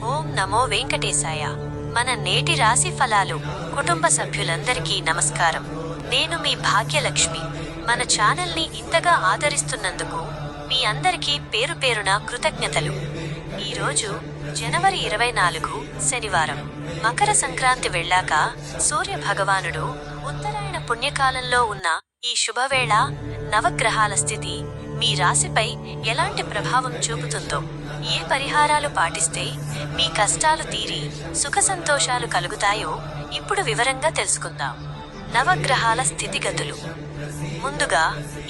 ఓం నమో వెంకటేశాయ. మన నేటి రాశి ఫలాలు. కుటుంబ సభ్యులందరికీ నమస్కారం. నేను మీ భాగ్యలక్ష్మి. మన ఛానల్ని ఇంతగా ఆదరిస్తున్నందుకు మీ అందరికీ పేరు పేరున కృతజ్ఞతలు. ఈరోజు జనవరి 24 శనివారం. మకర సంక్రాంతి వెళ్ళాక సూర్య భగవానుడు ఉత్తరాయణ పుణ్యకాలంలో ఉన్న ఈ శుభవేళ నవగ్రహాల స్థితి మీ రాశిపై ఎలాంటి ప్రభావం చూపుతుందో, ఏ పరిహారాలు పాటిస్తే మీ కష్టాలు తీరి సుఖ సంతోషాలు కలుగుతాయో ఇప్పుడు వివరంగా తెలుసుకుందాం. నవగ్రహాల స్థితిగతులు. ముందుగా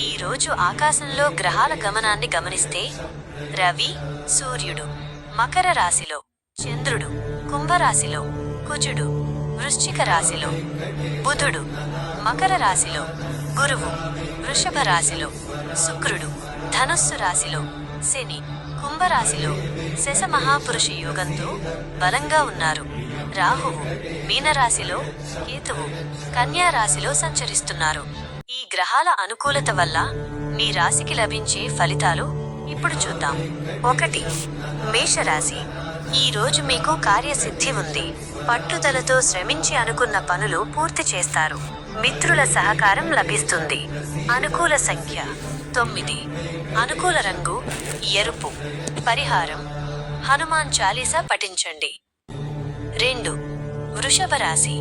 ఈ రోజు ఆకాశంలో గ్రహాల గమనాన్ని గమనిస్తే రవి, సూర్యుడు మకర రాశిలో, చంద్రుడు కుంభరాశిలో, కుజుడు వృశ్చిక రాశిలో, బుధుడు మకర రాశిలో, గురువు వృషభ రాశిలో, శుక్రుడు ధనుస్సు రాశిలో, శని కుంభరాశిలో శశ మహాపురుష యోగంతో బలంగా ఉన్నారు. రాహువు మీనరాశిలో, కేతువు కన్యా రాశిలో సంచరిస్తున్నారు. ఈ గ్రహాల అనుకూలత వల్ల మీ రాశికి లభించే ఫలితాలు ఇప్పుడు చూద్దాం. 1. మేషరాశి. ఈ రోజు మీకు కార్యసిద్ధి ఉంది. పట్టుదలతో శ్రమించి అనుకున్న పనులు పూర్తి చేస్తారు. మిత్రుల సహకారం లభిస్తుంది. అనుకూల సంఖ్య 9. అనుకూల రంగు ఎరుపు. పరిహారం హనుమాన్ చాలీసా పఠించండి. 2. వృషభ రాశి.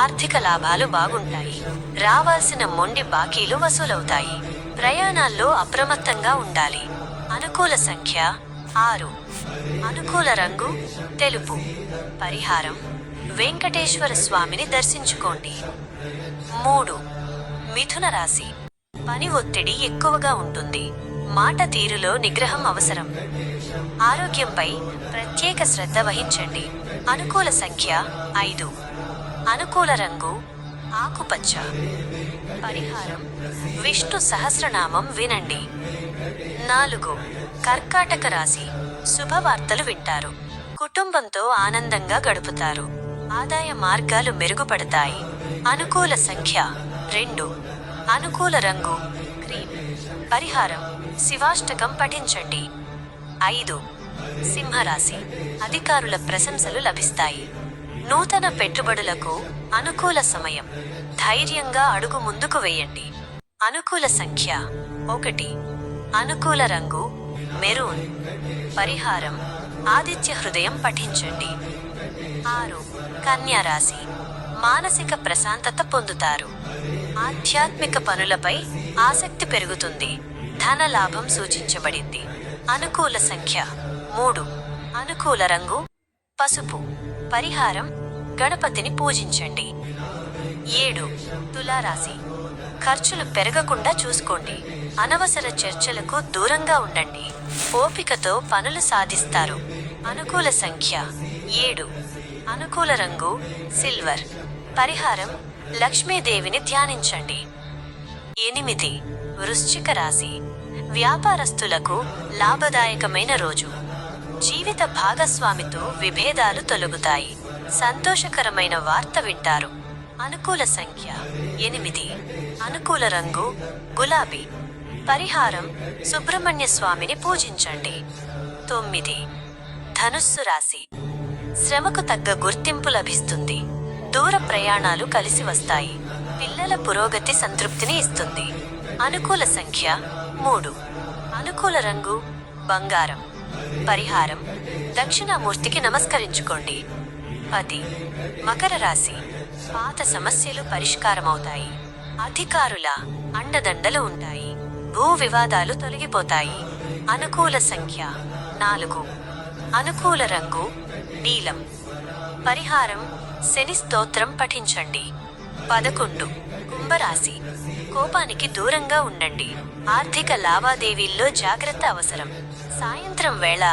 ఆర్థిక లాభాలు బాగుంటాయి. రావాల్సిన మొండి బాకీలు వసూలవుతాయి. ప్రయాణాల్లో అప్రమత్తంగా ఉండాలి. అనుకూల సంఖ్య 6. అనుకూల రంగు తెలుపు. పరిహారం వెంకటేశ్వర స్వామిని దర్శించుకోండి. 3. మిథున రాశి. పని ఒత్తిడి ఎక్కువగా ఉంటుంది. మాట తీరులో నిగ్రహం అవసరం. ఆరోగ్యంపై ప్రత్యేక శ్రద్ధ వహించండి. అనుకూల సంఖ్య 5. అనుకూల రంగు ఆకుపచ్చ. పరిహారం విష్ణు సహస్రనామం వినండి. 4. కర్కాటక రాశి. శుభవార్తలు వింటారు. కుటుంబంతో ఆనందంగా గడుపుతారు. ఆదాయ మార్గాలు మెరుగుపడతాయి. అనుకూల సంఖ్య 2. అనుకూల రంగు క్రీమ్. పరిహారం శివాష్టకం పఠించండి. 5. సింహరాశి. అధికారుల ప్రశంసలు లభిస్తాయి. నూతన పెట్టుబడులకు అనుకూల సమయం. ధైర్యంగా అడుగు ముందుకు వేయండి. అనుకూల సంఖ్య 1. అనుకూల రంగు మెరూన్. పరిహారం ఆదిత్య హృదయం పఠించండి. 6. కన్యా రాశి. మానసిక ప్రశాంతత పొందుతారు. ఆధ్యాత్మిక పనులపై ఆసక్తి పెరుగుతుంది. ధన లాభం సూచించబడింది. అనుకూల సంఖ్య 3. అనుకూల రంగు పసుపు. పరిహారం గణపతిని పూజించండి. 7. తులారాశి. ఖర్చులు పెరగకుండా చూసుకోండి. అనవసర చర్చలకు దూరంగా ఉండండి. ఓపికతో పనులు సాధిస్తారు. అనుకూల సంఖ్య 7. అనుకూల రంగు సిల్వర్. పరిహారం లక్ష్మీదేవిని ధ్యానించండి. 8. వృశ్చిక రాశి. వ్యాపారస్తులకు లాభదాయకమైన రోజు. జీవిత భాగస్వామితో విభేదాలు తొలగుతాయి. సంతోషకరమైన వార్త వింటారు. అనుకూల సంఖ్య 8. అనుకూల రంగు గులాబీ. పరిహారం సుబ్రహ్మణ్య స్వామిని పూజించండి. 9. ధనుస్సు రాశి. శ్రమకు తగ్గ గుర్తింపు లభిస్తుంది. దూర ప్రయాణాలు కలిసి వస్తాయి. పిల్లల పురోగతి సంతృప్తిని ఇస్తుంది. అనుకూల సంఖ్య 3. అనుకూల రంగు బంగారం. పరిహారం దక్షిణామూర్తికి నమస్కరించుకోండి. 10. మకర రాశి. పాత సమస్యలు పరిష్కారమవుతాయి. అధికారుల అండదండలు ఉంటాయి. భూ వివాదాలు తొలగిపోతాయి. అనుకూల సంఖ్య 4. అనుకూల రంగు నీలం. పరిహారం శని స్తోత్రం పఠించండి. 11. కుంభరాశి. కోపానికి దూరంగా ఉండండి. ఆర్థిక లావాదేవీల్లో జాగ్రత్త అవసరం. సాయంత్రం వేళ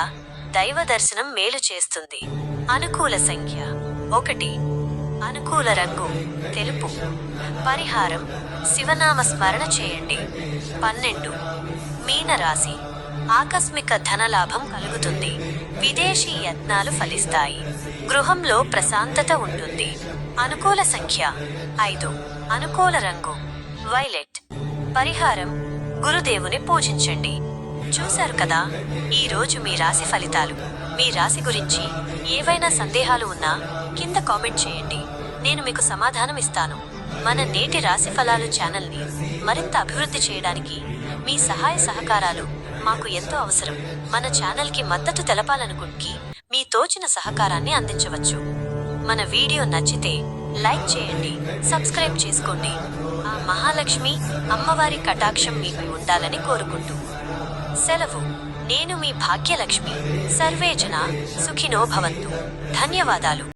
దైవ దర్శనం మేలు చేస్తుంది. అనుకూల సంఖ్య 1. అనుకూల రంగు తెలుపు. పరిహారం శివనామ స్మరణ చేయండి. 12. మీనరాశి. ఆకస్మిక ధనలాభం కలుగుతుంది. విదేశీ యత్నాలు ఫలిస్తాయి. గృహంలో ప్రశాంతత ఉంటుంది. అనుకూల సంఖ్య 5. అనుకూల రంగు వైలెట్. పరిహారం గురుదేవుని పూజించండి. చూశారు కదా, ఈ రోజు మీ రాశి ఫలితాలు. మీ రాశి గురించి ఏవైనా సందేహాలు ఉన్నా కింద కామెంట్ చేయండి, నేను మీకు సమాధానం ఇస్తాను. మన నేటి రాశి ఫలాలు ఛానల్ని మరింత అభివృద్ధి చేయడానికి మీ సహాయ సహకారాలు మాకు ఎంతో అవసరం. మన ఛానల్కి మద్దతు తెలపాలనుకుంటే మీ తోచిన సహకారాన్ని అందించవచ్చు. మన వీడియో నచ్చితే లైక్ చేయండి, సబ్స్క్రైబ్ చేసుకోండి. ఆ మహాలక్ష్మి అమ్మవారి కటాక్షం మీపై ఉండాలని కోరుకుంటూ సెలవు. నేను మీ భాగ్యలక్ష్మి. సర్వే జనా సుఖినో భవంతు. ధన్యవాదాలు.